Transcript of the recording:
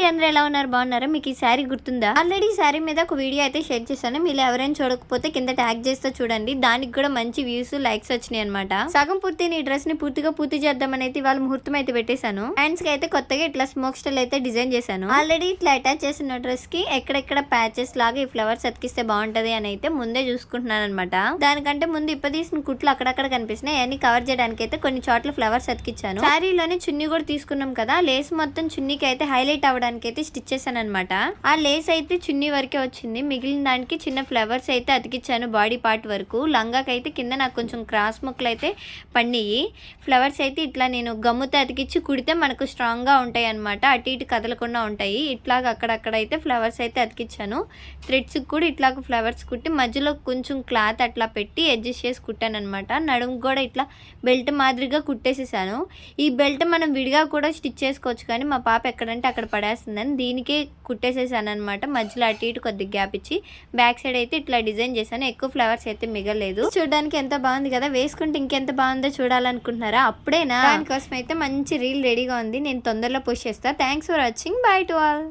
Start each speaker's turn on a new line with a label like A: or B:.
A: అండి, అందరూ ఎలా ఉన్నారు? బాగున్నారా? మీకు ఈ శారీ గుర్తుందా? ఆల్రెడీ శారీ మీద ఒక వీడియో అయితే షేర్ చేశాను. మీరు ఎవరైనా చూడకపోతే కింద ట్యాగ్ చేస్తే చూడండి. దానికి కూడా మంచి వ్యూస్, లైక్స్ వచ్చినాయి అనమాట. సగం పూర్తి ఈ డ్రెస్ ని పూర్తిగా పూర్తి చేద్దామని అయితే ఇవాళ ముహూర్తం అయితే పెట్టేశాను. హ్యాండ్స్ కి అయితే కొత్తగా ఇట్లా స్మోక్ స్టైల్ అయితే డిజైన్ చేశాను. ఆల్రెడీ ఇట్లా అటాచ్ చేసిన డ్రెస్ కి ఎక్కడెక్కడ ప్యాచెస్ లాగా ఈ ఫ్లవర్స్ అతికిస్తే బాగుంటది అని అయితే ముందే చూసుకుంటున్నాను అనమాట. దానికంటే ముందు ఇప్పదీసిన కుట్లు అక్కడక్కడ కనిపిస్తున్నాయి. అన్ని కవర్ చేయడానికి అయితే కొన్ని చోట్ల ఫ్లవర్స్ అతికిచ్చాను. శారీలోనే చున్నీ కూడా తీసుకున్నాం కదా, లేస్ మొత్తం చున్నీకి అయితే హైలైట్ అవ్వడానికి అయితే స్టిచ్ చేశాను అనమాట. ఆ లేస్ అయితే చున్నీ వరకే వచ్చింది. మిగిలిన దానికి చిన్న ఫ్లవర్స్ అయితే అతికిచ్చాను బాడీ పార్ట్ వరకు. లంగాకి అయితే కింద నాకు కొంచెం క్రాస్ ముక్కలు అయితే పడినాయి. ఫ్లవర్స్ అయితే ఇట్లా నేను గమ్ముతో అతికిచ్చి కుడితే మనకు స్ట్రాంగ్ గా ఉంటాయి అనమాట. అటు ఇటు కదలకుండా ఉంటాయి. ఇట్లాగ అక్కడక్కడ అయితే ఫ్లవర్స్ అయితే అతికిచ్చాను. థ్రెడ్స్ కూడా ఇట్లాగ ఫ్లవర్స్ కుట్టి మధ్యలో కొంచెం క్లాత్ అట్లా పెట్టి అడ్జస్ట్ చేసి కుట్టాను అనమాట. నడుము కూడా ఇట్లా బెల్ట్ మాదిరిగా కుట్టేసేసాను. ఈ బెల్ట్ మనం విడిగా కూడా స్టిచ్ చేసుకోవచ్చు, కానీ మా పాప ఎక్కడంటే అక్కడ పడేస్తుందని దీనికే కుట్టేసేసాను అనమాట. మధ్యలో అటు ఇటు కొద్దిగా గ్యాప్ ఇచ్చి బ్యాక్ సైడ్ అయితే ఇట్లా డిజైన్ చేశాను. ఎక్కువ ఫ్లవర్స్ అయితే మిగలేదు. చూడడానికి ఎంత బాగుంది కదా, వేసుకుంటే ఇంకెంత బాగుందో చూడాలనుకుంటున్నారా? అప్పుడేనా? దానికోసం అయితే మంచి రీల్ రెడీగా ఉంది. నేను తొందరలో పోస్ట్ చేస్తా. Thanks for watching. By to all.